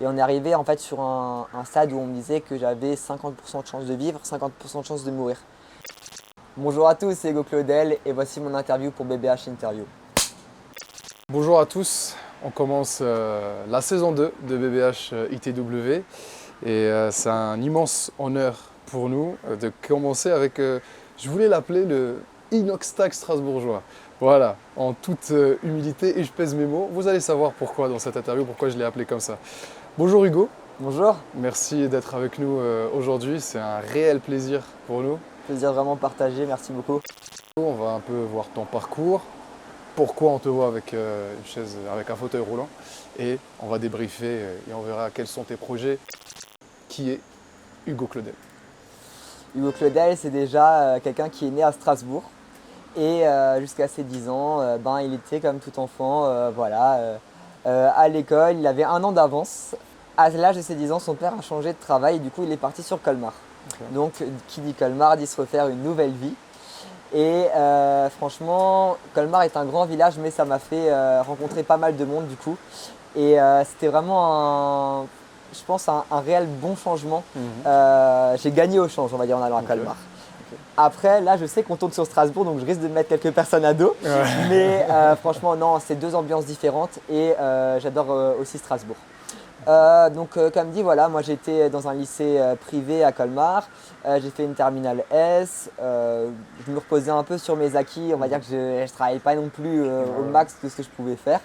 Et on est arrivé en fait sur un stade où on me disait que j'avais 50% de chance de vivre, 50% de chance de mourir. Bonjour à tous, c'est Hugo Claudel et voici mon interview pour BBH Interview. Bonjour à tous, on commence la saison 2 de BBH ITW et c'est un immense honneur pour nous de commencer avec, je voulais l'appeler le Inoxtag strasbourgeois. Voilà, en toute humilité et je pèse mes mots, vous allez savoir pourquoi dans cette interview, pourquoi je l'ai appelé comme ça. Bonjour Hugo, Bonjour, merci d'être avec nous aujourd'hui, c'est un réel plaisir pour nous. plaisir vraiment partagé, merci beaucoup. On va un peu voir ton parcours, pourquoi on te voit avec une chaise, avec un fauteuil roulant, et on va débriefer et on verra quels sont tes projets. Qui est Hugo Claudel? Hugo Claudel, c'est déjà quelqu'un qui est né à Strasbourg et jusqu'à ses 10 ans, il était comme tout enfant, à l'école, il avait 1 an d'avance. À l'âge de ses 10 ans, son père a changé de travail et du coup il est parti sur Colmar. Okay. Donc qui dit Colmar dit se refaire une nouvelle vie. Et franchement, Colmar est un grand village, mais ça m'a fait rencontrer pas mal de monde du coup. Et c'était vraiment je pense, un réel bon changement. J'ai gagné au change, on va dire, en allant à Colmar. Après, là, je sais qu'on tourne sur Strasbourg, donc je risque de mettre quelques personnes à dos. Ouais. Mais franchement, non, c'est 2 ambiances différentes et j'adore aussi Strasbourg. Comme dit, voilà, moi j'étais dans un lycée privé à Colmar, j'ai fait une terminale S, je me reposais un peu sur mes acquis, on va dire que je ne travaillais pas non plus au max de ce que je pouvais faire.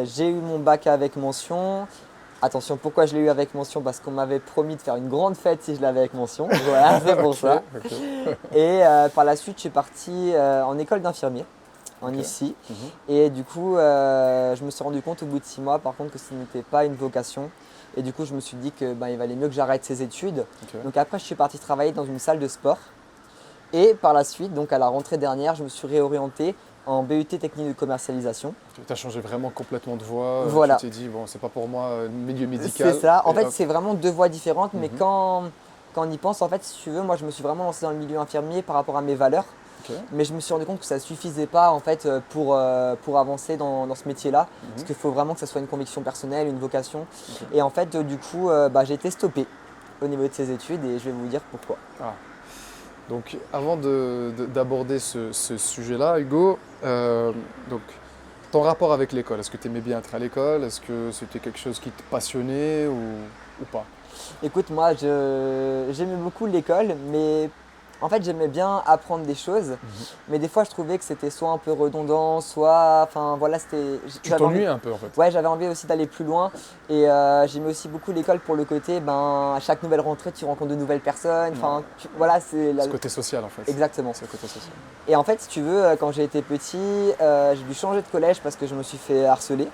J'ai eu mon bac avec mention. Attention, pourquoi je l'ai eu avec mention? Parce qu'on m'avait promis de faire une grande fête si je l'avais avec mention. Voilà, c'est pour ça. Okay. Et par la suite, je suis parti en école d'infirmier en IFSI. Et du coup, je me suis rendu compte au bout de 6 mois, par contre, que ce n'était pas une vocation. Et du coup, je me suis dit que il valait mieux que j'arrête ces études. Donc après, je suis parti travailler dans une salle de sport. Et par la suite, donc à la rentrée dernière, je me suis réorienté en BUT technique de commercialisation. Tu as changé vraiment complètement de voie. Voilà. Tu t'es dit, bon, c'est pas pour moi, milieu médical. C'est ça. En fait, hop. c'est vraiment 2 voies différentes. Mais quand on y pense, en fait, si tu veux, moi, je me suis vraiment lancé dans le milieu infirmier par rapport à mes valeurs. Okay. Mais je me suis rendu compte que ça ne suffisait pas en fait, pour avancer dans ce métier-là. Parce qu'il faut vraiment que ça soit une conviction personnelle, une vocation. Et en fait, du coup, j'ai été stoppé au niveau de ces études et je vais vous dire pourquoi. Ah. Donc, avant d'aborder ce sujet-là, Hugo, donc, ton rapport avec l'école, est-ce que tu aimais bien être à l'école? Est-ce que c'était quelque chose qui te passionnait ou pas? Écoute, moi, j'aimais beaucoup l'école, mais en fait, j'aimais bien apprendre des choses. Mais des fois, je trouvais que c'était soit un peu redondant, soit… Enfin, voilà, c'était… Tu t'ennuyais un peu, en fait. Ouais, j'avais envie aussi d'aller plus loin. Et j'aimais aussi beaucoup l'école pour le côté, à chaque nouvelle rentrée, tu rencontres de nouvelles personnes. Enfin, voilà, c'est… Ce côté social, en fait. Exactement. C'est le côté social. Et en fait, si tu veux, quand j'ai été petit, j'ai dû changer de collège parce que je me suis fait harceler.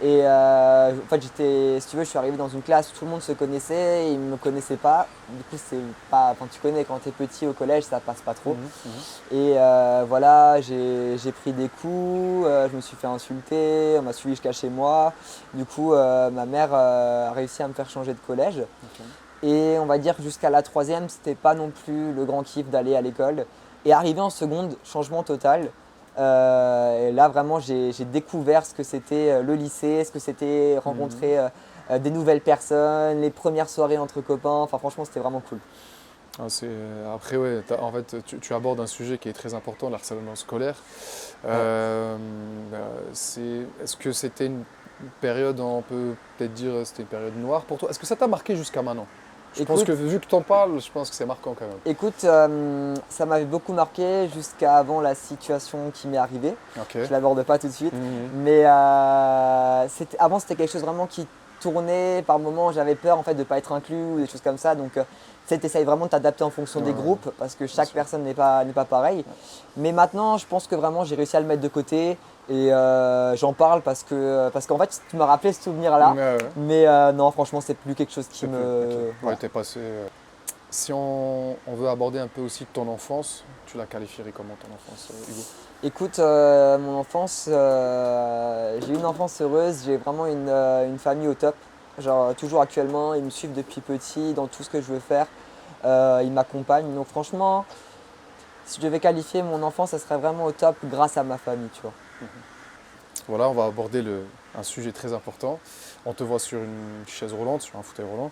Et en fait, si tu veux, je suis arrivé dans une classe où tout le monde se connaissait et ils ne me connaissaient pas. Du coup, c'est pas, enfin, tu connais quand tu es petit au collège, ça passe pas trop. Et voilà, j'ai pris des coups, je me suis fait insulter, on m'a suivi jusqu'à chez moi. Du coup, ma mère a réussi à me faire changer de collège. Et on va dire que jusqu'à la 3e, c'était pas non plus le grand kiff d'aller à l'école. Et arrivé en seconde, changement total. Et là, vraiment, j'ai découvert ce que c'était le lycée, ce que c'était rencontrer des nouvelles personnes, les premières soirées entre copains. Enfin, franchement, c'était vraiment cool. Ah, après, ouais, en fait, tu abordes un sujet qui est très important, le harcèlement scolaire. Est-ce que c'était une période, on peut peut-être dire, c'était une période noire pour toi? Est-ce que ça t'a marqué jusqu'à maintenant? Je pense que vu que tu en parles, je pense que c'est marquant quand même. Écoute, ça m'avait beaucoup marqué jusqu'à avant la situation qui m'est arrivée. Okay. Je ne l'aborde pas tout de suite. Mais avant, c'était quelque chose vraiment qui tournait. Par moments, j'avais peur en fait, de ne pas être inclus ou des choses comme ça. Donc, tu essayes vraiment de t'adapter en fonction des groupes parce que chaque personne n'est pas pareille. Mais maintenant, je pense que vraiment, j'ai réussi à le mettre de côté. Et j'en parle parce qu'en fait, tu m'as rappelé ce souvenir-là. Mais non, franchement, c'est plus quelque chose qui me… Ouais, t'es passé… Si on veut aborder un peu aussi ton enfance, tu la qualifierais comment ton enfance, Hugo? Écoute, mon enfance, j'ai eu une enfance heureuse, j'ai vraiment une famille au top. Genre toujours actuellement, ils me suivent depuis petit dans tout ce que je veux faire. Ils m'accompagnent. Donc franchement, si je devais qualifier mon enfance, ça serait vraiment au top grâce à ma famille, tu vois. Voilà, on va aborder un sujet très important. On te voit sur une chaise roulante, sur un fauteuil roulant.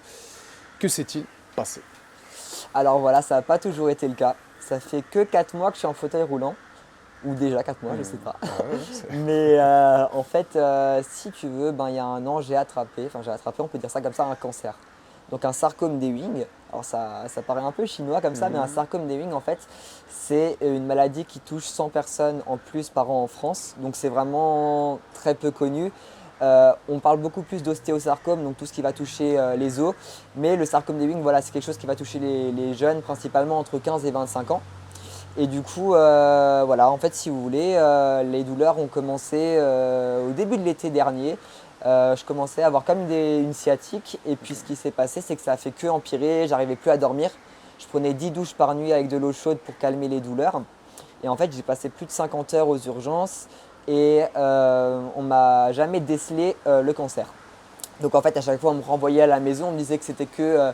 Que s'est-il passé? Alors voilà, ça n'a pas toujours été le cas. Ça fait que 4 mois que je suis en fauteuil roulant. Ou déjà 4 mois, je sais pas. Ouais, Mais en fait, si tu veux, ben, il y a un an, j'ai attrapé, on peut dire ça comme ça, un cancer. Donc un sarcome d'Ewing. Alors ça paraît un peu chinois comme ça, mais un sarcome d'Ewing, en fait, c'est une maladie qui touche 100 personnes en plus par an en France. Donc c'est vraiment très peu connu. On parle beaucoup plus d'ostéosarcome, donc tout ce qui va toucher les os. Mais le sarcome d'Ewing, voilà, c'est quelque chose qui va toucher les jeunes, principalement entre 15 et 25 ans. Et du coup, voilà, en fait, si vous voulez, les douleurs ont commencé au début de l'été dernier. Je commençais à avoir comme une sciatique. Et puis, ce qui s'est passé, c'est que ça a fait que empirer. J'arrivais plus à dormir. Je prenais 10 douches par nuit avec de l'eau chaude pour calmer les douleurs. Et en fait, j'ai passé plus de 50 heures aux urgences. Et on m'a jamais décelé le cancer. Donc, en fait, à chaque fois, on me renvoyait à la maison. On me disait que c'était que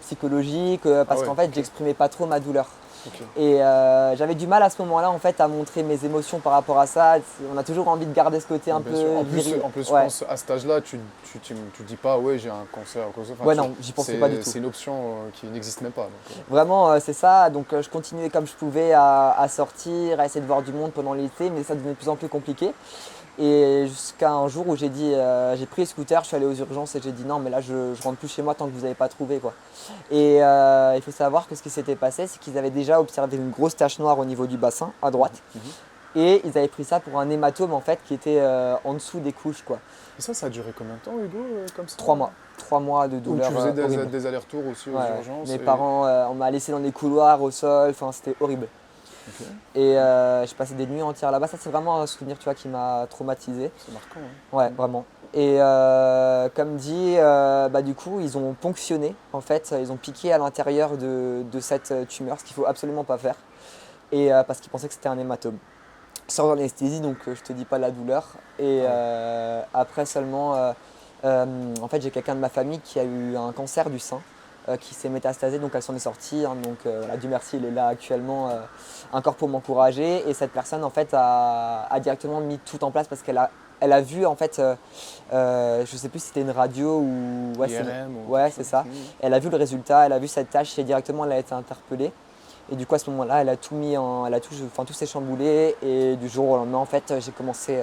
psychologique. Parce qu'en fait, j'exprimais pas trop ma douleur. Okay. Et j'avais du mal à ce moment-là en fait à montrer mes émotions par rapport à ça. On a toujours envie de garder ce côté un peu viril. En plus, je pense à cet âge-là, tu dis pas ouais j'ai un cancer ou quoi que ce soit. Ouais, non, j'y pensais pas du tout. C'est une option qui n'existe même pas. Donc, Vraiment, c'est ça. Donc je continuais comme je pouvais à sortir, à essayer de voir du monde pendant l'été, mais ça devenait de plus en plus compliqué. Et jusqu'à un jour où j'ai pris le scooter, je suis allé aux urgences et j'ai dit non mais là je rentre plus chez moi tant que vous n'avez pas trouvé quoi. Et il faut savoir que ce qui s'était passé, c'est qu'ils avaient déjà observé une grosse tache noire au niveau du bassin à droite. Et ils avaient pris ça pour un hématome en fait qui était en dessous des couches quoi. Et ça a duré combien de temps Hugo comme ça? 3 mois. 3 mois de douleur. Où tu faisais des allers-retours aussi aux urgences? Mes parents, on m'a laissé dans des couloirs au sol, enfin c'était horrible. Okay. Et j'ai passé des nuits entières là-bas. Ça, c'est vraiment un souvenir, tu vois, qui m'a traumatisé. C'est marquant, hein. Ouais, vraiment. Et comme dit, du coup, ils ont ponctionné. En fait, ils ont piqué à l'intérieur de cette tumeur, ce qu'il ne faut absolument pas faire. Et parce qu'ils pensaient que c'était un hématome. Sans anesthésie, donc je te dis pas la douleur. Et après seulement, en fait, j'ai quelqu'un de ma famille qui a eu un cancer du sein. Qui s'est métastasé, donc elle s'en est sortie. Hein, donc voilà, Dieu merci, il est là actuellement encore pour m'encourager. Et cette personne en fait a directement mis tout en place parce qu'elle a vu en fait, je sais plus si c'était une radio ou IRM, c'est ça. Elle a vu le résultat, elle a vu cette tâche et directement elle a été interpellée. Et du coup à ce moment-là, elle a tout mis tout s'est chamboulé et du jour au lendemain en fait, j'ai commencé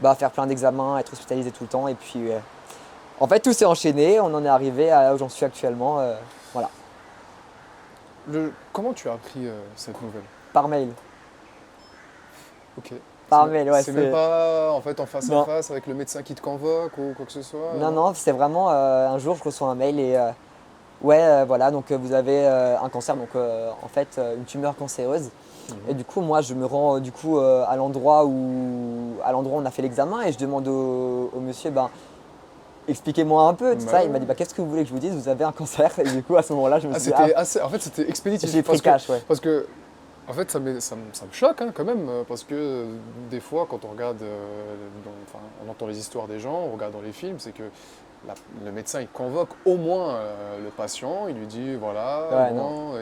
à faire plein d'examens, à être hospitalisé tout le temps et puis en fait, tout s'est enchaîné, on en est arrivé à là où j'en suis actuellement. Voilà. Comment tu as appris cette nouvelle? Par mail. Ok. Par mail, ouais. C'est même pas en fait en face à face avec le médecin qui te convoque ou quoi que ce soit? Non, c'est vraiment un jour je reçois un mail et voilà, donc vous avez un cancer, donc en fait une tumeur cancéreuse. Et du coup, moi je me rends à l'endroit où on a fait l'examen et je demande au monsieur, expliquez-moi un peu tout ça. Il m'a dit qu'est-ce que vous voulez que je vous dise? Vous avez un cancer. Et du coup à ce moment-là je me suis dit en fait c'était expéditif. J'ai pris cash, ouais. Parce que en fait ça me choque hein, quand même parce que des fois quand on regarde, on entend les histoires des gens, on regarde dans les films, c'est que le médecin il convoque au moins le patient, il lui dit voilà,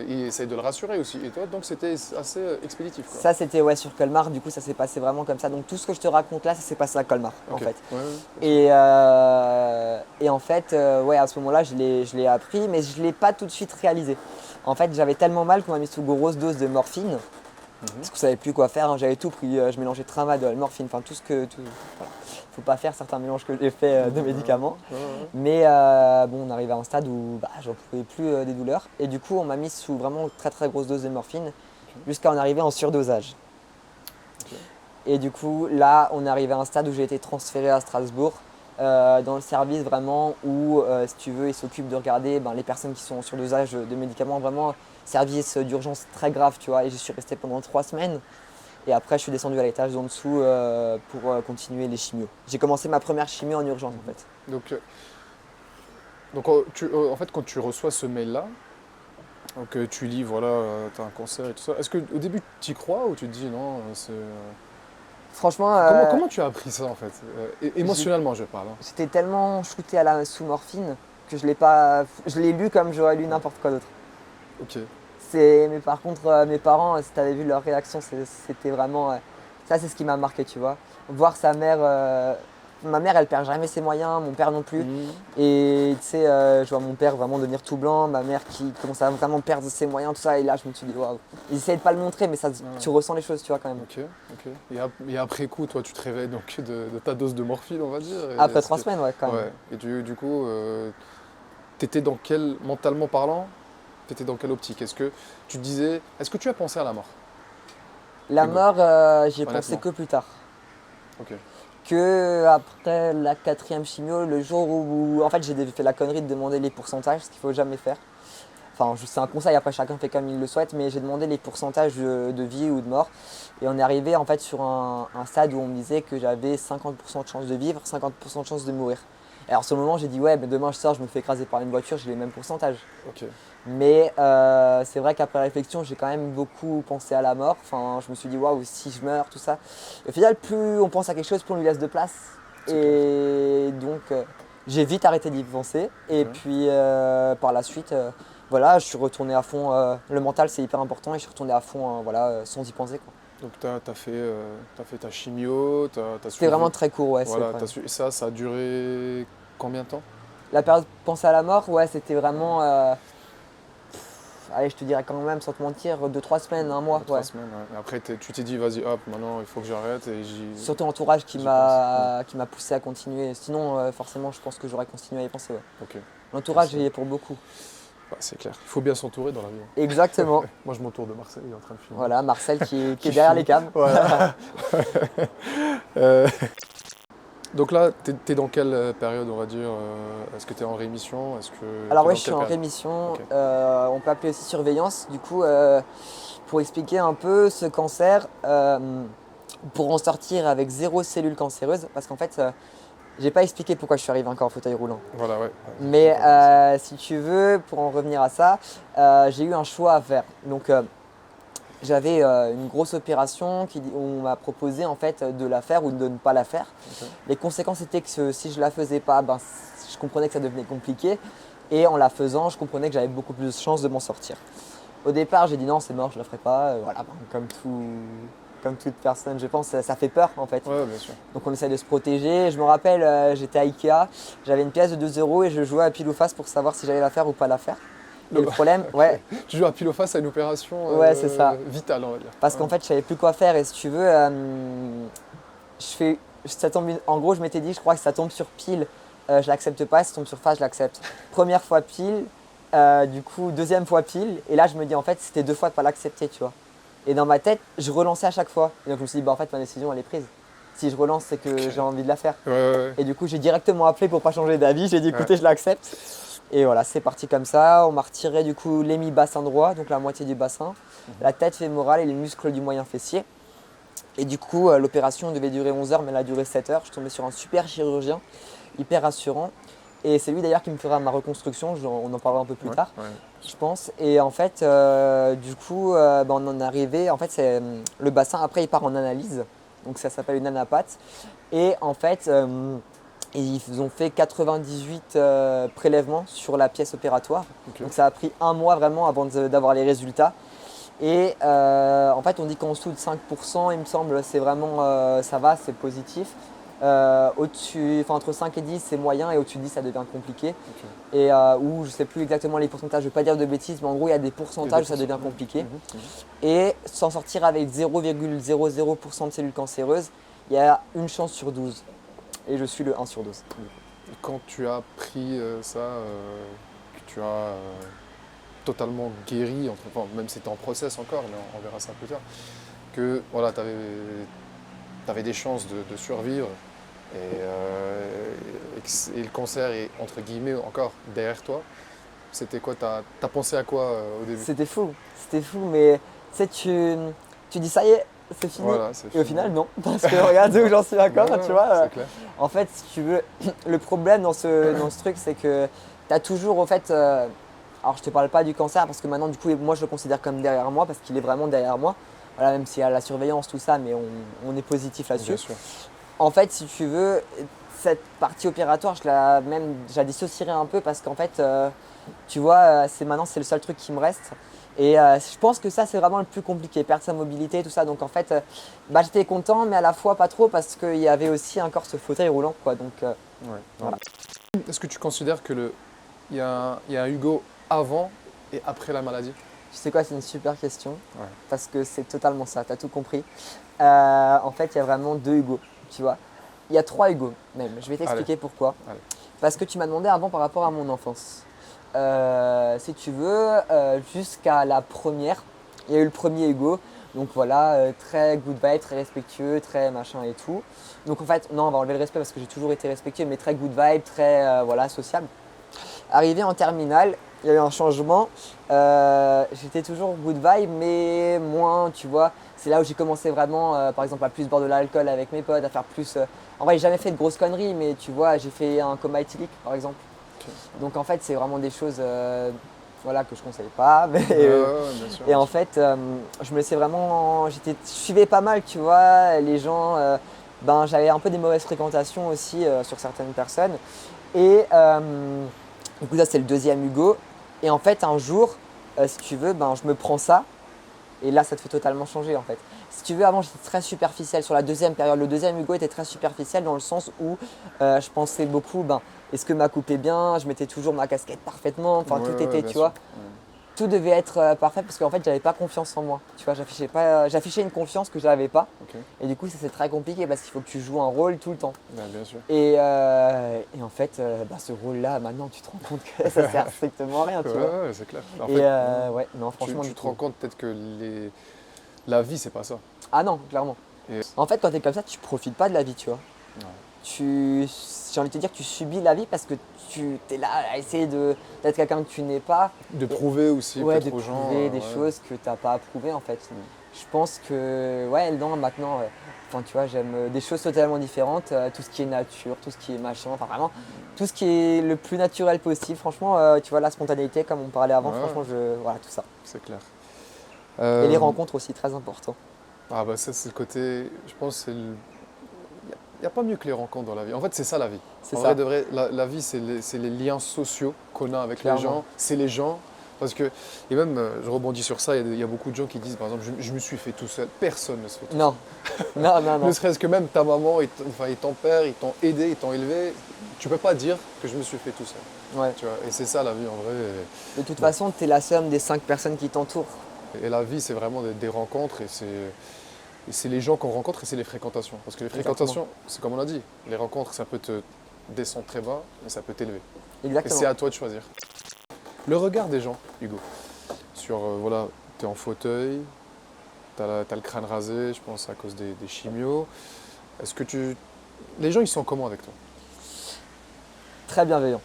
il essaye de le rassurer aussi. Et toi donc c'était assez expéditif quoi. Ça c'était sur Colmar, du coup ça s'est passé vraiment comme ça. Donc tout ce que je te raconte là, ça s'est passé à Colmar en fait. Et en fait, à ce moment-là je l'ai appris, mais je ne l'ai pas tout de suite réalisé. En fait j'avais tellement mal qu'on m'a mis sous grosse dose de morphine. Parce que je savais plus quoi faire, hein. J'avais tout pris, je mélangeais tramadol, morphine, enfin tout ce que... Voilà. Faut pas faire certains mélanges que j'ai fait de médicaments. Mais on arrivait à un stade où j'en pouvais plus des douleurs. Et du coup on m'a mis sous vraiment très très grosse dose de morphine jusqu'à en arriver en surdosage. Et du coup là on est arrivé à un stade où j'ai été transféré à Strasbourg. Dans le service vraiment où, si tu veux, ils s'occupent de regarder les personnes qui sont en surdosage de médicaments, vraiment service d'urgence très grave, tu vois. Et j'y suis resté pendant 3 semaines. Et après, je suis descendu à l'étage en dessous pour continuer les chimios. J'ai commencé ma première chimio en urgence en fait. Donc en fait, quand tu reçois ce mail-là, donc tu lis, voilà, tu as un cancer et tout ça, est-ce qu'au début tu y crois ou tu te dis non, c'est... Franchement, comment tu as appris ça en fait? Émotionnellement, je parle. Hein. J'étais tellement shooté à la sous-morphine que je l'ai lu comme j'aurais lu n'importe quoi d'autre. Ok. Mais par contre, mes parents, si tu avais vu leur réaction, c'était vraiment Ça, c'est ce qui m'a marqué, tu vois. Voir sa mère, ma mère, elle perd jamais ses moyens, mon père non plus. Et tu sais, je vois mon père vraiment devenir tout blanc, ma mère qui commence à vraiment perdre ses moyens, tout ça. Et là, je me suis dit, waouh. Ils essayaient de pas le montrer, mais ça, tu ressens les choses, tu vois, quand même. Ok, ok. Et après coup, toi, tu te réveilles donc de ta dose de morphine, on va dire. Après 3 semaines, ouais, quand même. Ouais. Et du coup, t'étais dans mentalement parlant, t'étais dans quelle optique? Est-ce que tu as pensé à la mort? La Hugo, mort, j'y ai pensé honnêtement. que plus tard. Ok. Que après la 4e chimio, le jour où en fait j'ai fait la connerie de demander les pourcentages, ce qu'il faut jamais faire. Enfin, c'est un conseil, après chacun fait comme il le souhaite, mais j'ai demandé les pourcentages de vie ou de mort. Et on est arrivé en fait sur un stade où on me disait que j'avais 50% de chance de vivre, 50% de chance de mourir. Et alors, sur le moment, j'ai dit ouais, mais demain je sors, je me fais écraser par une voiture, j'ai les mêmes pourcentages. Ok. Mais c'est vrai qu'après réflexion, j'ai quand même beaucoup pensé à la mort. Enfin, je me suis dit waouh, si je meurs, tout ça. Et au final, plus on pense à quelque chose, plus on lui laisse de place. C'est clair. Et donc, j'ai vite arrêté d'y penser. Et Ok. puis, par la suite, voilà, je suis retourné à fond. Le mental, c'est hyper important. Et je suis retourné à fond, voilà, sans y penser, quoi. Donc t'as fait ta chimio, t'as C'était suivi. vraiment très court, ouais. Voilà, ça a duré combien de temps? La période penser à la mort, ouais, c'était vraiment. Allez, je te dirais quand même, sans te mentir, 2-3 semaines, un mois. Trois Ouais. semaines, ouais. Et après, tu t'es dit, vas-y, hop, maintenant il faut que j'arrête et Surtout l'entourage qui j'y m'a poussé à continuer. Sinon, forcément, je pense que j'aurais continué à y penser. Ouais. Ok. L'entourage, C'est il y est pour beaucoup. bah, c'est clair. Il faut bien s'entourer dans la vie. Exactement. Moi, je m'entoure de Marseille, il est en train de filmer. Voilà, Marcel qui Qui est derrière filme. les cams. Voilà. Euh, donc là, t'es dans quelle période, on va dire est-ce que tu es en rémission? Alors T'es ouais, dans je suis quelle en période? rémission. Ok. On peut appeler aussi surveillance. Du coup, pour expliquer un peu ce cancer, pour en sortir avec 0 cellule cancéreuse, parce qu'en fait, j'ai pas expliqué pourquoi je suis arrivé encore en fauteuil roulant. Voilà, ouais. Mais Encore ça. si tu veux, pour en revenir à ça, j'ai eu un choix à faire. Donc j'avais une grosse opération où on m'a proposé en fait de la faire ou de ne pas la faire. Ok. Les conséquences étaient que si je la faisais pas, ben, je comprenais que ça devenait compliqué. Et en la faisant, je comprenais que j'avais beaucoup plus de chances de m'en sortir. Au départ, j'ai dit non, c'est mort, je la ferai pas. Voilà, ben, comme toute personne, je pense, ça fait peur en fait. Ouais, bien sûr. Donc on essaie de se protéger. Je me rappelle, j'étais à Ikea, j'avais une pièce de 2 euros et je jouais à pile ou face pour savoir si j'allais la faire ou pas la faire. Et le problème, ouais, Tu joues à pile ou face à une opération ouais, c'est ça. vitale, on va dire. Parce qu'en fait, je savais plus quoi faire et si tu veux, ça tombe, en gros, je m'étais dit, je crois que ça tombe sur pile, je l'accepte pas, si ça tombe sur face, je l'accepte. Première fois pile, du coup, deuxième fois pile, et là, je me dis, en fait, c'était 2 fois de pas l'accepter, tu vois. Et dans ma tête, je relançais à chaque fois. Et donc, je me suis dit, bah, en fait, ma décision, elle est prise. Si je relance, c'est que Ok. j'ai envie de la faire. Ouais, ouais. Et du coup, j'ai directement appelé pour pas changer d'avis. J'ai dit, écoutez, Ouais. je l'accepte. Et voilà, c'est parti comme ça. On m'a retiré du coup l'hémi-bassin droit, donc la moitié du bassin, la tête fémorale et les muscles du moyen fessier. Et du coup, l'opération devait durer 11 heures, mais elle a duré 7 heures. Je suis tombé sur un super chirurgien, hyper rassurant. Et c'est lui d'ailleurs qui me fera ma reconstruction. On en parlera un peu plus Ouais, tard, ouais. je pense. Et en fait, du coup, on en est arrivé. En fait, le bassin, après, il part en analyse. Donc ça s'appelle une anapathe. Et en fait, ils ont fait 98 prélèvements sur la pièce opératoire. Ok. Donc ça a pris un mois vraiment avant d'avoir les résultats. Et en fait, on dit qu'en dessous de 5%, il me semble, c'est vraiment, ça va, c'est positif. Au-dessus, enfin, entre 5 et 10, c'est moyen, et au-dessus de 10, ça devient compliqué. Ok. Et où je ne sais plus exactement les pourcentages, je ne veux pas dire de bêtises, mais en gros, il y a des pourcentages où ça devient compliqué. Et s'en sortir avec 0,00% de cellules cancéreuses, il y a une chance sur 12. Et je suis le 1 sur 12. Et quand tu as pris ça, que tu as totalement guéri, enfin, même si c'était en process encore, mais on verra ça plus tard, que voilà, tu avais des chances de survivre et le cancer est entre guillemets encore derrière toi. C'était quoi? T'as pensé à quoi au début? C'était fou, mais tu sais, tu dis ça y est, c'est fini. Voilà, c'est Et au fini. final, non, parce que regarde où j'en suis encore, Ouais, tu vois. c'est clair. En fait, si tu veux, le problème dans ce truc, c'est que tu as toujours, au fait, alors je te parle pas du cancer parce que maintenant, du coup, moi je le considère comme derrière moi parce qu'il est vraiment derrière moi. Voilà, même s'il y a la surveillance, tout ça, mais on est positif là-dessus. Bien sûr. En fait, si tu veux, cette partie opératoire, je la dissocierais un peu parce qu'en fait, tu vois, maintenant c'est le seul truc qui me reste. Et je pense que ça, c'est vraiment le plus compliqué, perdre sa mobilité, tout ça. Donc en fait, j'étais content, mais à la fois pas trop parce qu'il y avait aussi encore ce fauteuil roulant, quoi. Donc Ouais. voilà. Est-ce que tu considères il y a un Hugo avant et après la maladie? Tu sais quoi, c'est une super question Ouais. parce que c'est totalement ça, tu as tout compris. En fait, il y a vraiment deux Hugo, tu vois. Il y a trois Hugo même. Je vais t'expliquer pourquoi. Allez. Parce que tu m'as demandé avant par rapport à mon enfance. Si tu veux, jusqu'à la première, il y a eu le premier Hugo. Donc voilà, très good vibe, très respectueux, très machin et tout. Donc en fait, non, on va enlever le respect parce que j'ai toujours été respectueux, mais très good vibe, très voilà, sociable. Arrivé en terminale, il y a eu un changement. J'étais toujours good vibe, mais moins, tu vois. C'est là où j'ai commencé vraiment, par exemple, à plus boire de l'alcool avec mes potes, à faire plus. En vrai, j'ai jamais fait de grosses conneries, mais tu vois, j'ai fait un coma éthylique, par exemple. Ok. Donc en fait, c'est vraiment des choses voilà, que je ne conseille pas. Mais, Ouais, bien sûr. et en fait, je me laissais vraiment. Je suivais pas mal, tu vois, les gens. J'avais un peu des mauvaises fréquentations aussi sur certaines personnes. Et du coup, ça, c'est le deuxième Hugo. Et en fait, un jour, si tu veux, je me prends ça. Et là, ça te fait totalement changer en fait. Si tu veux, avant, j'étais très superficiel. Sur la deuxième période, le deuxième Hugo était très superficiel dans le sens où je pensais beaucoup, est-ce que ma coupe est bien? Je mettais toujours ma casquette parfaitement. Enfin, tout était, Bien tu sûr. vois. Tout devait être parfait parce qu'en fait, j'avais pas confiance en moi. Tu vois, j'affichais une confiance que je n'avais pas. Ok. Et du coup, ça c'est très compliqué parce qu'il faut que tu joues un rôle tout le temps. Ouais, bien sûr. Et en fait, ce rôle-là, maintenant, tu te rends compte que ça sert strictement à rien, tu vois. Ouais, c'est clair. En Et fait, ouais, non, franchement, tu du te coup. rends compte peut-être que la vie, c'est pas ça. Ah non, clairement. Et- En fait, quand tu es comme ça, tu profites pas de la vie, tu vois. Ouais. J'ai envie de te dire que tu subis la vie parce que tu es là à essayer d'être quelqu'un que tu n'es pas. De prouver aussi Ouais, de peut-être aux gens. prouver des Ouais. choses que tu n'as pas à prouver en fait. Je pense que, ouais, non, maintenant, enfin, tu vois, j'aime des choses totalement différentes. Tout ce qui est nature, tout ce qui est machin, enfin vraiment, tout ce qui est le plus naturel possible. Franchement, tu vois, la spontanéité, comme on parlait avant, Ouais. franchement, voilà, tout ça. C'est clair. Et les rencontres aussi, très important. Ah bah ça c'est le côté, je pense que il n'y a pas mieux que les rencontres dans la vie. En fait c'est ça la vie. C'est En ça. vrai de vrai, la vie c'est les liens sociaux qu'on a avec Clairement. les gens. C'est les gens. Parce que, et même je rebondis sur ça, il y a beaucoup de gens qui disent par exemple je me suis fait tout seul. Personne ne se fait tout Non, non, non, seul. non. Ne serait-ce que même ta maman et ton père, ils t'ont aidé, ils t'ont élevé. Tu peux pas dire que je me suis fait tout seul. Ouais. Tu vois. Et c'est ça la vie en vrai. De toute façon, tu es la somme des 5 personnes qui t'entourent. Et la vie c'est vraiment des rencontres et c'est les gens qu'on rencontre et c'est les fréquentations. Parce que les fréquentations, c'est comme on a dit, les rencontres, ça peut te descendre très bas, mais ça peut t'élever. Et Exactement. c'est à toi de choisir. Le regard des gens, Hugo, sur, voilà, tu es en fauteuil, tu as le crâne rasé, je pense à cause des chimios. Est-ce que les gens, ils sont comment avec toi? Très bienveillant.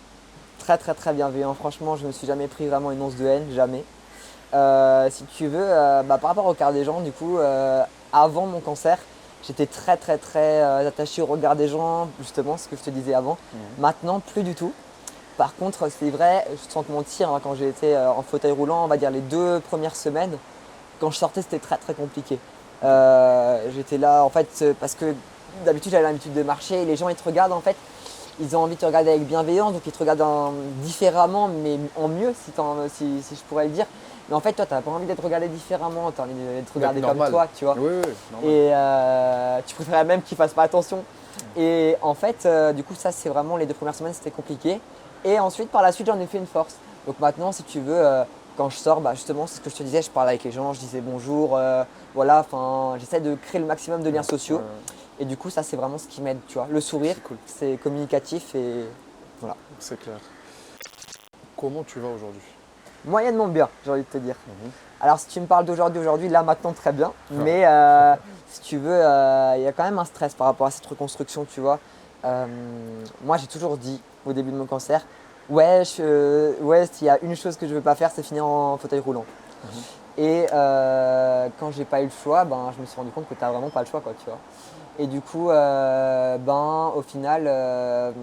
Très, très, très bienveillant. Franchement, je me suis jamais pris vraiment une once de haine, jamais. Si tu veux, par rapport au regard des gens, du coup, avant mon cancer, j'étais très très très attaché au regard des gens, justement, ce que je te disais avant. Maintenant, plus du tout. Par contre, c'est vrai, sans te mentir, hein, quand j'ai été en fauteuil roulant, on va dire les 2 premières semaines, quand je sortais, c'était très très compliqué. J'étais là, en fait, parce que d'habitude, j'avais l'habitude de marcher et les gens, ils te regardent, en fait, ils ont envie de te regarder avec bienveillance, donc ils te regardent différemment, mais en mieux, si je pourrais le dire. Mais en fait, toi, tu n'as pas envie d'être regardé différemment, tu as envie d'être regardé comme Normal. toi, tu vois. Oui, normal. Et tu préférais même qu'ils ne fassent pas attention. Et en fait, du coup, ça, c'est vraiment les 2 premières semaines, c'était compliqué. Et ensuite, par la suite, j'en ai fait une force. Donc maintenant, si tu veux, quand je sors, justement, c'est ce que je te disais, je parlais avec les gens, je disais bonjour, voilà, enfin, j'essaie de créer le maximum de liens sociaux. Ouais. Et du coup, ça, c'est vraiment ce qui m'aide, tu vois. Le sourire, C'est cool. c'est communicatif et voilà. C'est clair. Comment tu vas aujourd'hui? Moyennement bien, j'ai envie de te dire. Alors, si tu me parles d'aujourd'hui, là, maintenant, très bien. Mais si tu veux, il y a quand même un stress par rapport à cette reconstruction, tu vois. Moi, j'ai toujours dit, au début de mon cancer, ouais, s'il y a une chose que je ne veux pas faire, c'est finir en fauteuil roulant. Et quand j'ai pas eu le choix, je me suis rendu compte que tu n'as vraiment pas le choix, quoi, tu vois. Et du coup, au final,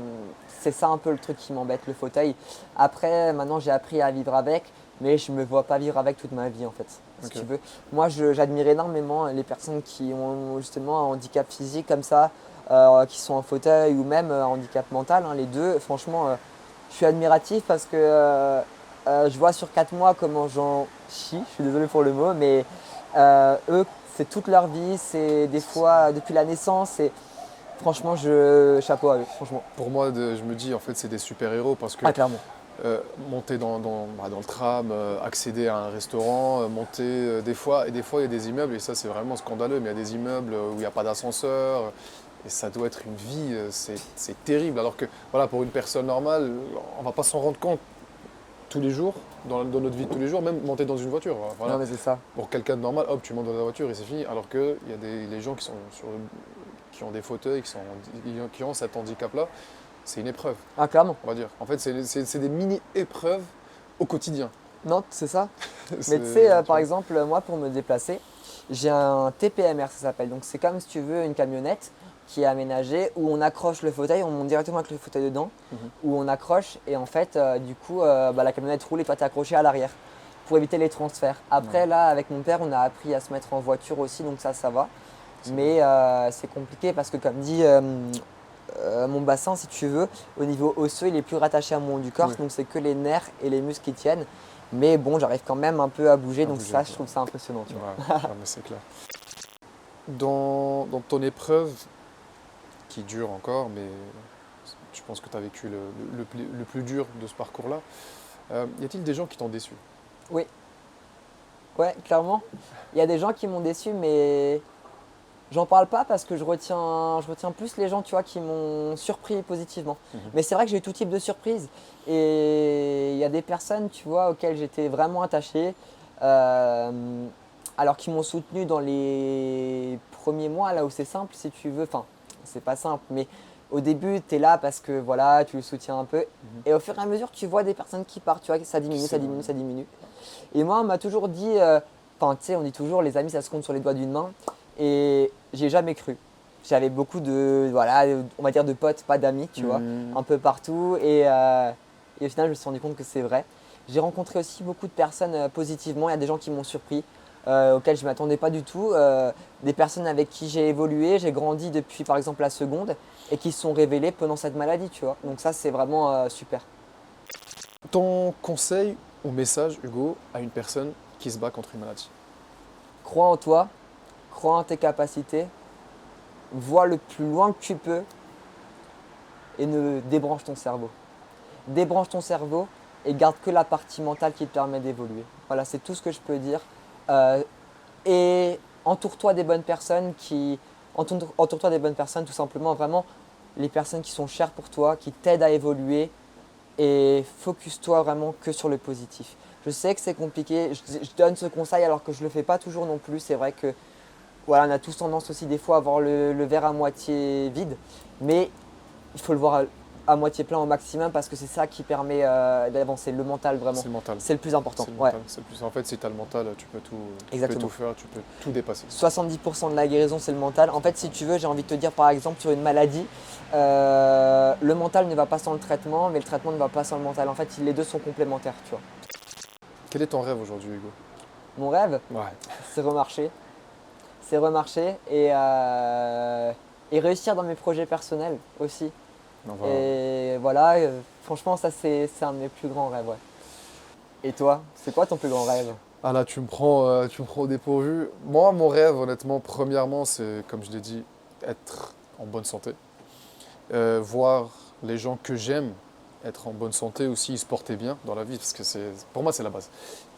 c'est ça un peu le truc qui m'embête, le fauteuil. Après, maintenant, j'ai appris à vivre avec, mais je ne me vois pas vivre avec toute ma vie, en fait, si tu veux. Moi, j'admire énormément les personnes qui ont justement un handicap physique comme ça, qui sont en fauteuil ou même un handicap mental, hein, les deux. Franchement, je suis admiratif parce que je vois sur 4 mois comment j'en chie, je suis désolé pour le mot, mais eux, c'est toute leur vie, c'est des fois depuis la naissance. Et franchement, chapeau à eux, franchement. Pour moi, je me dis, en fait, c'est des super-héros parce que Ah, clairement. monter dans le tram, accéder à un restaurant, monter des fois, il y a des immeubles, et ça c'est vraiment scandaleux, mais il y a des immeubles où il n'y a pas d'ascenseur, et ça doit être une vie, c'est terrible. Alors que voilà, pour une personne normale, on ne va pas s'en rendre compte tous les jours, dans notre vie de tous les jours, même monter dans une voiture. Voilà. Non, mais c'est ça. Pour quelqu'un de normal, hop, tu montes dans la voiture et c'est fini. Alors qu'il y a les gens qui ont des fauteuils, qui ont cet handicap-là, c'est une épreuve, Ah, clairement. on va dire. En fait, c'est des mini-épreuves au quotidien. Non, c'est ça. Mais tu C'est- sais, tu par vois. exemple, moi, pour me déplacer, j'ai un TPMR, ça s'appelle. Donc, c'est comme si tu veux une camionnette qui est aménagée où on accroche le fauteuil, on monte directement avec le fauteuil dedans, Mhm. où on accroche et en fait, du coup, la camionnette roule et toi, t'es accroché à l'arrière pour éviter les transferts. Après, là, avec mon père, on a appris à se mettre en voiture aussi, donc ça va. C'est Mais c'est compliqué parce que, comme dit mon bassin, si tu veux, au niveau osseux, il est plus rattaché à mon haut du corps, Oui. donc c'est que les nerfs et les muscles qui tiennent. Mais bon, j'arrive quand même un peu à bouger, donc bouger, ça, ouais. je trouve ça impressionnant. Tu vois. Ouais, ouais, mais c'est clair. Dans ton épreuve, qui dure encore, mais je pense que tu as vécu le plus dur de ce parcours-là, y a-t-il des gens qui t'ont déçu? Oui, ouais, clairement. Il y a des gens qui m'ont déçu, mais j'en parle pas parce que je retiens plus les gens, tu vois, qui m'ont surpris positivement. Mhm. Mais c'est vrai que j'ai eu tout type de surprises. Et il y a des personnes, tu vois, auxquelles j'étais vraiment attaché. euh, alors qu'ils m'ont soutenu dans les premiers mois, là où c'est simple, si tu veux. Enfin, c'est pas simple, mais au début, tu es là parce que voilà, tu le soutiens un peu. Et au fur et à mesure, tu vois des personnes qui partent, tu vois, ça diminue, ça diminue, ça diminue. Et moi, on m'a toujours dit, enfin, tu sais, on dit toujours, les amis, ça se compte sur les doigts d'une main. Et j'ai jamais cru. J'avais beaucoup de, voilà, on va dire de potes, pas d'amis, tu vois, Mhm. un peu partout. Et au final, je me suis rendu compte que c'est vrai. J'ai rencontré aussi beaucoup de personnes positivement. Il y a des gens qui m'ont surpris, auxquels je ne m'attendais pas du tout. Des personnes avec qui j'ai évolué, j'ai grandi depuis par exemple la seconde et qui se sont révélées pendant cette maladie, tu vois. Donc ça, c'est vraiment super. Ton conseil ou message, Hugo, à une personne qui se bat contre une maladie? Crois en toi, crois en tes capacités, vois le plus loin que tu peux et ne débranche ton cerveau. Débranche ton cerveau et garde que la partie mentale qui te permet d'évoluer. Voilà, c'est tout ce que je peux dire. Euh, et entoure-toi des bonnes personnes entoure-toi des bonnes personnes tout simplement, vraiment les personnes qui sont chères pour toi, qui t'aident à évoluer et focus-toi vraiment que sur le positif. Je sais que c'est compliqué, je donne ce conseil alors que je ne le fais pas toujours non plus. C'est vrai que voilà, on a tous tendance aussi des fois à voir le verre à moitié vide, mais il faut le voir à moitié plein au maximum parce que c'est ça qui permet d'avancer. Le mental, vraiment, C'est le mental. c'est le plus important. C'est le Ouais, mental. C'est le plus. En fait, si tu as le mental, tu peux tout exactement. faire, tu peux tout dépasser. 70% de la guérison, c'est le mental. En fait, si tu veux, j'ai envie de te dire, par exemple, sur une maladie, le mental ne va pas sans le traitement, mais le traitement ne va pas sans le mental. En fait, les deux sont complémentaires, tu vois. Quel est ton rêve aujourd'hui, Hugo? Mon rêve, Ouais. c'est remarcher. C'est remarcher et réussir dans mes projets personnels aussi. On va- Et voilà, franchement, ça, c'est un de mes plus grands rêves, ouais. Et toi, c'est quoi ton plus grand rêve? Ah là, tu me prends au dépourvu. Moi, mon rêve, honnêtement, premièrement, c'est, comme je l'ai dit, être en bonne santé. Voir les gens que j'aime être en bonne santé aussi, se porter bien dans la vie, parce que pour moi, c'est la base.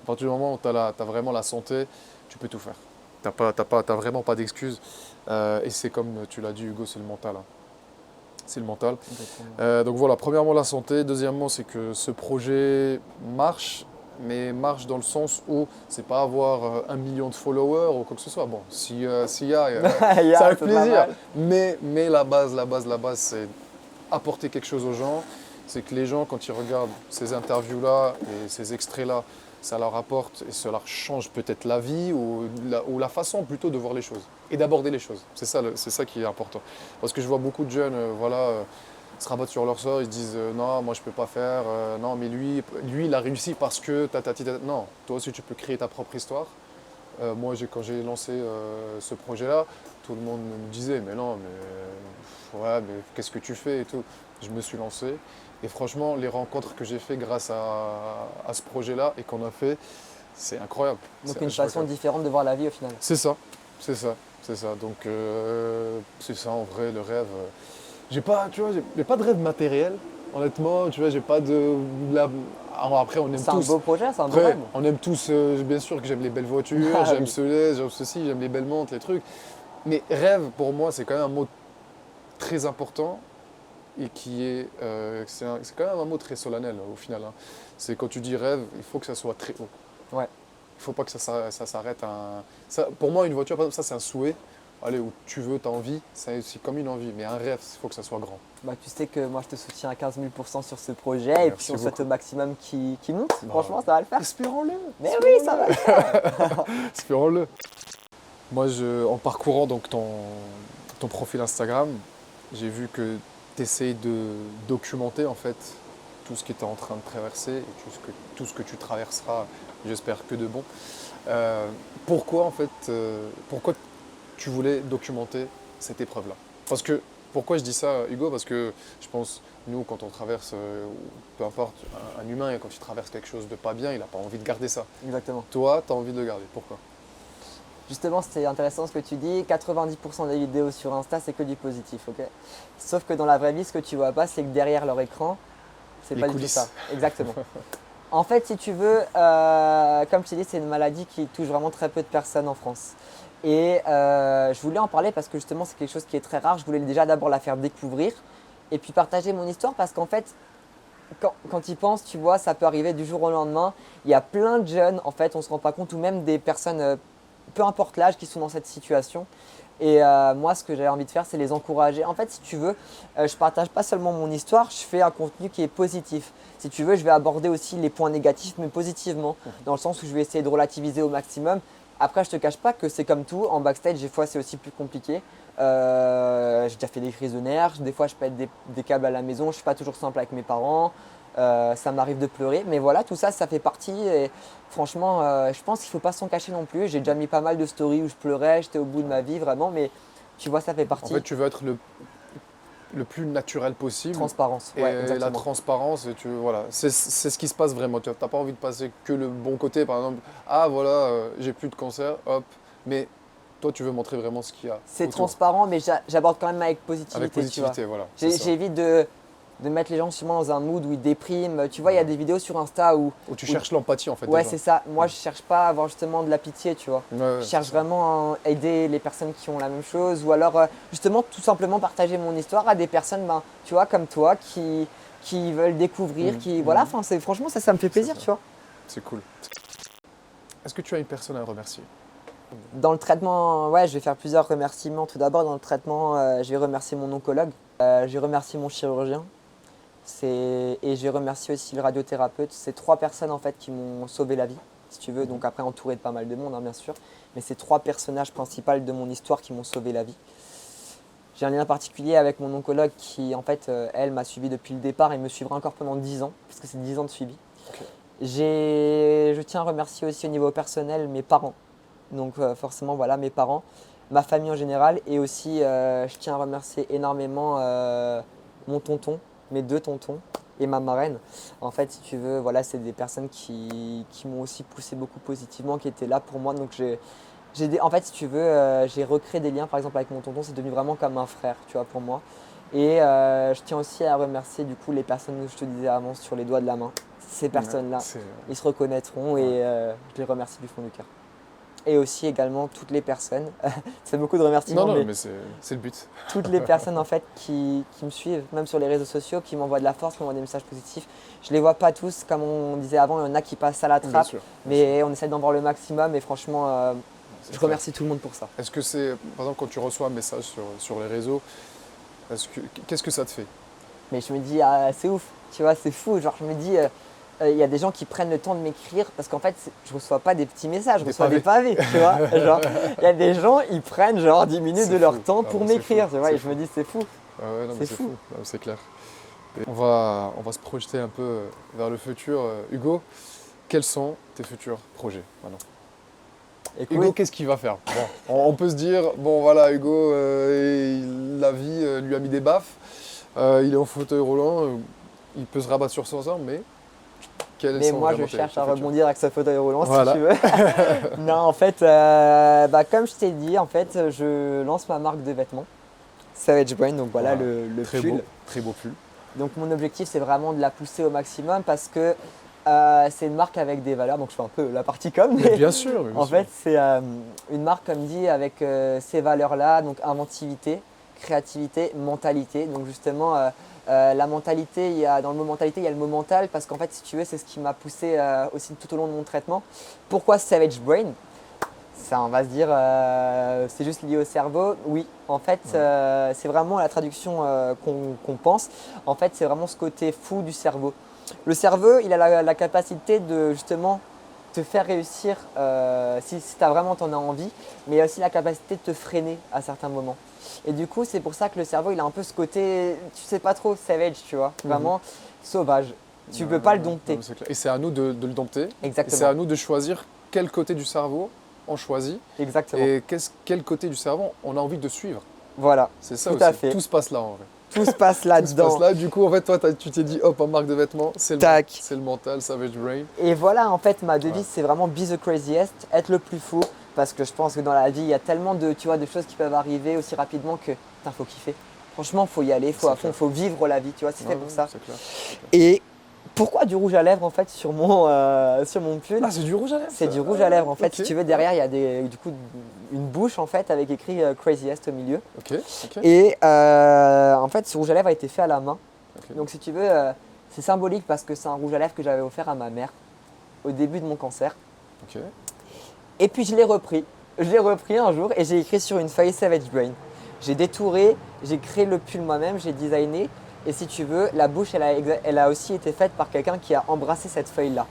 À partir du moment où tu as vraiment la santé, tu peux tout faire. T'as vraiment pas d'excuses. Et c'est comme tu l'as dit, Hugo, c'est le mental, hein. C'est le mental. Exactement. Donc voilà, premièrement la santé, deuxièmement c'est que ce projet marche, mais marche dans le sens où c'est pas avoir 1 million de followers ou quoi que ce soit. Bon, s'il y a, Yeah, c'est avec c'est pas plaisir. mal. Mais la base, c'est apporter quelque chose aux gens. C'est que les gens, quand ils regardent ces interviews-là et ces extraits-là, ça leur apporte et ça leur change peut-être la vie ou la façon plutôt de voir les choses et d'aborder les choses. C'est ça qui est important. Parce que je vois beaucoup de jeunes se rabattent sur leur sort, ils se disent non, moi je peux pas faire, non, mais lui il a réussi parce que tatati, tatati. Non, toi aussi tu peux créer ta propre histoire Moi, quand j'ai lancé ce projet-là, tout le monde me disait, mais non, mais qu'est-ce que tu fais et tout. Je me suis lancé. Et franchement, les rencontres que j'ai fait grâce à ce projet-là et qu'on a fait, c'est incroyable. Donc C'est une façon incroyable. différente de voir la vie au final. C'est ça, c'est ça, c'est ça. Donc c'est ça en vrai le rêve. J'ai pas, tu vois, j'ai pas de rêve matériel. Honnêtement, tu vois, j'ai pas de. la- Alors après, on aime C'est un tous. beau projet, c'est un beau Après, rêve. on aime tous. Bien sûr que j'aime les belles voitures, Ah j'aime oui. j'aime ceci, j'aime les belles montres, les trucs. Mais rêve pour moi, c'est quand même un mot très important et qui est, c'est quand même un mot très solennel au final, hein. C'est quand tu dis rêve, il faut que ça soit très haut. Ouais. Il faut pas que ça s'arrête à pour moi, une voiture, par exemple, ça c'est un souhait. Allez, où tu veux, tu as envie, c'est comme une envie. Mais un rêve, il faut que ça soit grand. Bah, tu sais que moi je te soutiens à 15 000 % sur ce projet et puis Merci on souhaite beaucoup. au maximum qui monte. Bah, Franchement, ça va le faire. espérons-le. Mais oui, ça va le faire. Espérons-le. Moi, en parcourant donc ton profil Instagram, j'ai vu que tu essayes de documenter en fait tout ce que tu es en train de traverser et tout ce que tu traverseras, j'espère que de bon. Pourquoi en fait, pourquoi tu voulais documenter cette épreuve-là? Parce que, pourquoi je dis ça, Hugo? Parce que je pense, nous, quand on traverse, peu importe, un humain, quand il traverse quelque chose de pas bien, il n'a pas envie de garder ça. Exactement. Toi, tu as envie de le garder. Pourquoi? Justement, c'était intéressant ce que tu dis. 90 % des vidéos sur Insta, c'est que du positif, ok? Sauf que dans la vraie vie, ce que tu vois pas, c'est que derrière leur écran, c'est Les pas du tout coulisses. ça. Exactement. En fait, si tu veux, comme je t'ai dit, c'est une maladie qui touche vraiment très peu de personnes en France. Et je voulais en parler parce que justement, c'est quelque chose qui est très rare. Je voulais déjà d'abord la faire découvrir et puis partager mon histoire parce qu'en fait, quand ils pensent, tu vois, ça peut arriver du jour au lendemain. Il y a plein de jeunes, en fait, on ne se rend pas compte, ou même des personnes, peu importe l'âge, qui sont dans cette situation. Et moi, ce que j'avais envie de faire, c'est les encourager. En fait, si tu veux, je ne partage pas seulement mon histoire, je fais un contenu qui est positif. Si tu veux, je vais aborder aussi les points négatifs, mais positivement, dans le sens où je vais essayer de relativiser au maximum. Après, je ne te cache pas que c'est comme tout. En backstage, des fois, c'est aussi plus compliqué. J'ai déjà fait des crises de nerfs. Des fois, je pète des câbles à la maison. Je ne suis pas toujours simple avec mes parents. Ça m'arrive de pleurer. Mais voilà, tout ça, ça fait partie. Et franchement, je pense qu'il ne faut pas s'en cacher non plus. J'ai déjà mis pas mal de stories où je pleurais. J'étais au bout de ma vie, vraiment. Mais tu vois, ça fait En partie. fait, tu veux être le plus naturel possible. Transparence. Et Ouais, la exactement. transparence, et voilà, c'est ce qui se passe vraiment. Tu n'as pas envie de passer que le bon côté, par exemple, ah voilà, j'ai plus de cancer, hop. Mais toi, tu veux montrer vraiment ce qu'il y a C'est autour. transparent, mais j'aborde quand même avec positivité. Avec positivité, tu vois. voilà. c'est ça. J'évite de mettre les gens sûrement dans un mood où ils dépriment. Tu vois, il y a des vidéos sur Insta où. Où tu cherches l'empathie, en fait. Ouais, déjà. c'est ça. Moi, je cherche pas à avoir justement de la pitié, tu vois. Ouais, ouais, Je cherche c'est ça. vraiment à aider les personnes qui ont la même chose ou alors justement tout simplement partager mon histoire à des personnes, ben, tu vois, comme toi qui veulent découvrir, voilà, enfin, franchement, ça me fait plaisir, ça. tu vois. C'est cool. Est-ce que tu as une personne à remercier? Dans le traitement, ouais, je vais faire plusieurs remerciements. Tout d'abord, dans le traitement, je vais remercier mon oncologue, je vais remercier mon chirurgien et je vais remercier aussi le radiothérapeute. C'est trois personnes en fait qui m'ont sauvé la vie, si tu veux. Donc après, entouré de pas mal de monde, hein, bien sûr. Mais c'est trois personnages principaux de mon histoire qui m'ont sauvé la vie. J'ai un lien particulier avec mon oncologue qui, en fait, elle m'a suivi depuis le départ et me suivra encore pendant 10 ans, parce que c'est 10 ans de suivi. Ok. Je tiens à remercier aussi au niveau personnel mes parents. Donc forcément, voilà, mes parents, ma famille en général. Et aussi, je tiens à remercier énormément mon tonton, mes deux tontons et ma marraine. En fait, si tu veux, voilà, c'est des personnes qui m'ont aussi poussé beaucoup positivement, qui étaient là pour moi. Donc en fait, si tu veux, j'ai recréé des liens, par exemple, avec mon tonton. C'est devenu vraiment comme un frère, tu vois, pour moi. Et je tiens aussi à remercier, du coup, les personnes que je te disais avant sur les doigts de la main. Ces personnes-là, ils se reconnaîtront et je les remercie du fond du cœur. Et aussi également toutes les personnes, c'est beaucoup de remerciements, Non, mais mais c'est le but. toutes les personnes en fait qui me suivent, même sur les réseaux sociaux, qui m'envoient de la force, qui m'envoient des messages positifs. Je les vois pas tous, comme on disait avant, il y en a qui passent à la Bien trappe, sûr. mais on essaie d'en voir le maximum et franchement, C'est je clair. remercie tout le monde pour ça. Est-ce que c'est, par exemple, quand tu reçois un message sur les réseaux, qu'est-ce que ça te fait? Mais je me dis, ah, c'est ouf, tu vois, c'est fou. Genre, je me dis, il y a des gens qui prennent le temps de m'écrire parce qu'en fait, je reçois pas des petits messages, je Des reçois des pavés, tu vois. Genre, il y a des gens, ils prennent genre 10 minutes C'est de leur fou. temps Ah pour bah, c'est m'écrire, fou. tu vois, C'est et je me dis, c'est fou. Ah ouais, non, C'est mais c'est fou. fou, non, c'est clair. Et on va se projeter un peu vers le futur. Hugo, quels sont tes futurs projets maintenant? Écoute, Hugo, qu'est-ce qu'il va faire? Bon, on peut se dire, bon voilà, Hugo, la vie lui a mis des baffes, il est en fauteuil roulant, il peut se rabattre sur son sort, mais quelle est mais son moi, je vraiment cherche à futur? rebondir avec ce fauteuil roulant, Voilà. si tu veux. Non, en fait, comme je t'ai dit, en fait, je lance ma marque de vêtements, Savage Brain, donc voilà Voilà. le Très pull. beau, très beau pull. Donc mon objectif, c'est vraiment de la pousser au maximum parce que c'est une marque avec des valeurs, donc je fais un peu la partie com. Mais bien sûr, mais bien En sûr. fait, c'est une marque, comme dit, avec ces valeurs-là, donc inventivité, créativité, mentalité. Donc justement, la mentalité, dans le mot mentalité, il y a le mot mental, parce qu'en fait, si tu veux, c'est ce qui m'a poussé aussi tout au long de mon traitement. Pourquoi Savage Brain? Ça, on va se dire, c'est juste lié au cerveau. Oui, en fait, c'est vraiment la traduction qu'on pense. En fait, c'est vraiment ce côté fou du cerveau. Le cerveau, il a la capacité de justement te faire réussir si tu as vraiment t'en as envie, mais il a aussi la capacité de te freiner à certains moments. Et du coup, c'est pour ça que le cerveau, il a un peu ce côté, tu sais pas trop, savage, tu vois, vraiment sauvage. Tu peux pas le dompter. Non, c'est clair. Et c'est à nous de le dompter. Et c'est Exactement. à nous de choisir quel côté du cerveau on choisit Exactement. et quel côté du cerveau on a envie de suivre. Voilà. C'est ça Tout aussi. à fait. Tout se passe là en vrai. Tout se passe Tout se là-dedans. passe là. Du coup, en fait, toi, tu t'es dit, hop, en marque de vêtements, Tac. c'est le mental, Savage Brain. Et voilà, en fait, ma devise, Ouais. c'est vraiment be the craziest, être le plus fou, parce que je pense que dans la vie, il y a tellement de, tu vois, de choses qui peuvent arriver aussi rapidement que, putain, faut kiffer. Franchement, faut y aller, faut C'est à fond, clair. faut vivre la vie, tu vois, c'est fait Ouais, pour ça. C'est clair. Et pourquoi du rouge à lèvres, en fait, sur mon pull? Ah, c'est du rouge à lèvres. C'est ça. du rouge à lèvres, en fait. Ok. Si tu veux, derrière, il y a du coup une bouche, en fait, avec écrit craziest au milieu. Ok. Et en fait, ce rouge à lèvres a été fait à la main. Ok. Donc, si tu veux, c'est symbolique parce que c'est un rouge à lèvres que j'avais offert à ma mère au début de mon cancer. Ok. Et puis je l'ai repris. Je l'ai repris un jour et j'ai écrit sur une feuille Savage Brain. J'ai détouré, j'ai créé le pull moi-même, j'ai designé. Et si tu veux, la bouche, elle a aussi été faite par quelqu'un qui a embrassé cette feuille-là.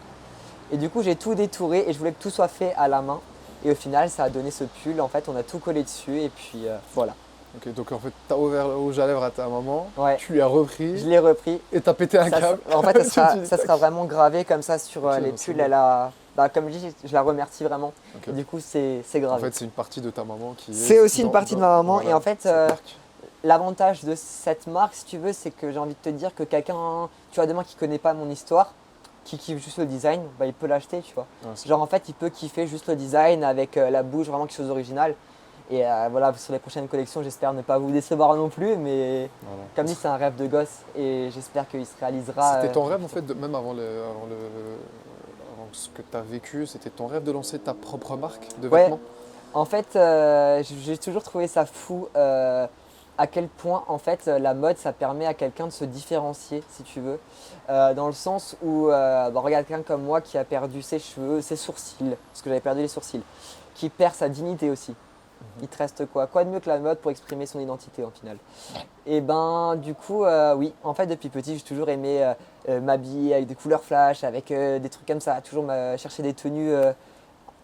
Et du coup, j'ai tout détouré et je voulais que tout soit fait à la main. Et au final, ça a donné ce pull. En fait, on a tout collé dessus et puis voilà. Ok, donc en fait, t'as ouvert le rouge à lèvres à ta maman, Ouais. tu lui as repris Je l'ai repris. et t'as pété un Ça, câble. en fait, ça Tu dis, sera vraiment gravé comme ça sur Ok, les non, c'est pulls. bon. Elle comme je dis, je la remercie vraiment. Ok. Et du coup, c'est En gravé. fait, c'est une partie de ta maman qui est. C'est aussi une dans- partie de dans- ma maman. voilà, Et en fait, cette marque. l'avantage de cette marque, si tu veux, c'est que j'ai envie de te dire que quelqu'un, tu vois, demain qui connaît pas mon histoire, qui kiffe juste le design, bah, il peut l'acheter, tu vois. Ouais, c'est- Genre en fait, il peut kiffer juste le design avec la bouche, vraiment quelque chose d'original. Et voilà, sur les prochaines collections, j'espère ne pas vous décevoir non plus, mais voilà. comme dit, c'est un rêve de gosse et j'espère qu'il se réalisera. C'était ton rêve en fait, même avant ce que tu as vécu, c'était ton rêve de lancer ta propre marque de Ouais. vêtements? En fait, j'ai toujours trouvé ça fou à quel point en fait la mode ça permet à quelqu'un de se différencier si tu veux. Dans le sens où regarde quelqu'un comme moi qui a perdu ses cheveux, ses sourcils, parce que j'avais perdu les sourcils, qui perd sa dignité aussi. Il te reste quoi? Quoi de mieux que la mode pour exprimer son identité en final? Et ben du coup oui, en fait depuis petit j'ai toujours aimé m'habiller avec des couleurs flash, avec des trucs comme ça, toujours chercher des tenues,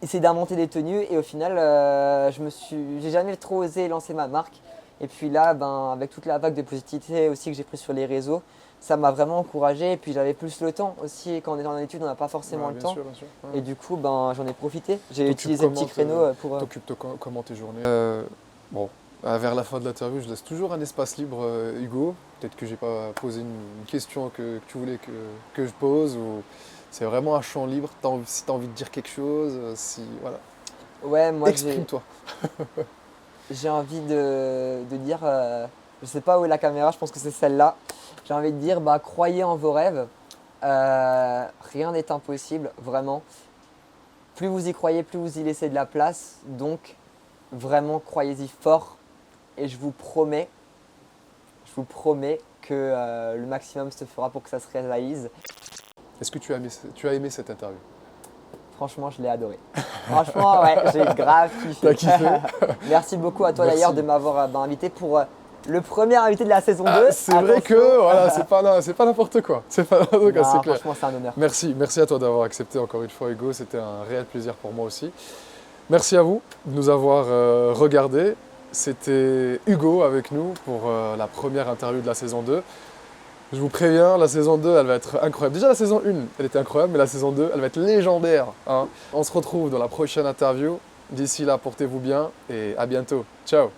essayer d'inventer des tenues et au final j'ai jamais trop osé lancer ma marque. Et puis là, avec toute la vague de positivité aussi que j'ai pris sur les réseaux, ça m'a vraiment encouragé. Et puis j'avais plus le temps aussi. Quand on est en études, on n'a pas forcément Ouais, le bien temps. sûr, bien sûr. Ouais. Et du coup, j'en ai profité. J'ai Donc, utilisé le petit créneau pour. T'occupes comment tes journées? Bon, vers la fin de l'interview, je laisse toujours un espace libre, Hugo. Peut-être que j'ai pas posé une question que tu voulais que je pose, ou c'est vraiment un champ libre. Si tu as envie de dire quelque chose, voilà. Ouais, moi Exprime-toi. j'ai envie de dire, je sais pas où est la caméra, je pense que c'est celle-là. J'ai envie de dire, croyez en vos rêves. Rien n'est impossible, vraiment. Plus vous y croyez, plus vous y laissez de la place. Donc, vraiment, croyez-y fort. Et je vous promets que le maximum se fera pour que ça se réalise. Est-ce que tu as aimé cette interview? Franchement, je l'ai adoré. Franchement, ouais, j'ai grave kiffé. T'as kiffé? Merci beaucoup à toi Merci. d'ailleurs de m'avoir invité pour le premier invité de la saison 2. Ah, c'est vrai que voilà, c'est pas n'importe quoi. C'est pas n'importe quoi, c'est clair. Franchement, c'est un honneur. Merci à toi d'avoir accepté encore une fois, Hugo. C'était un réel plaisir pour moi aussi. Merci à vous de nous avoir regardés. C'était Hugo avec nous pour la première interview de la saison 2. Je vous préviens, la saison 2, elle va être incroyable. Déjà, la saison 1, elle était incroyable, mais la saison 2, elle va être légendaire, hein. On se retrouve dans la prochaine interview. D'ici là, portez-vous bien et à bientôt. Ciao!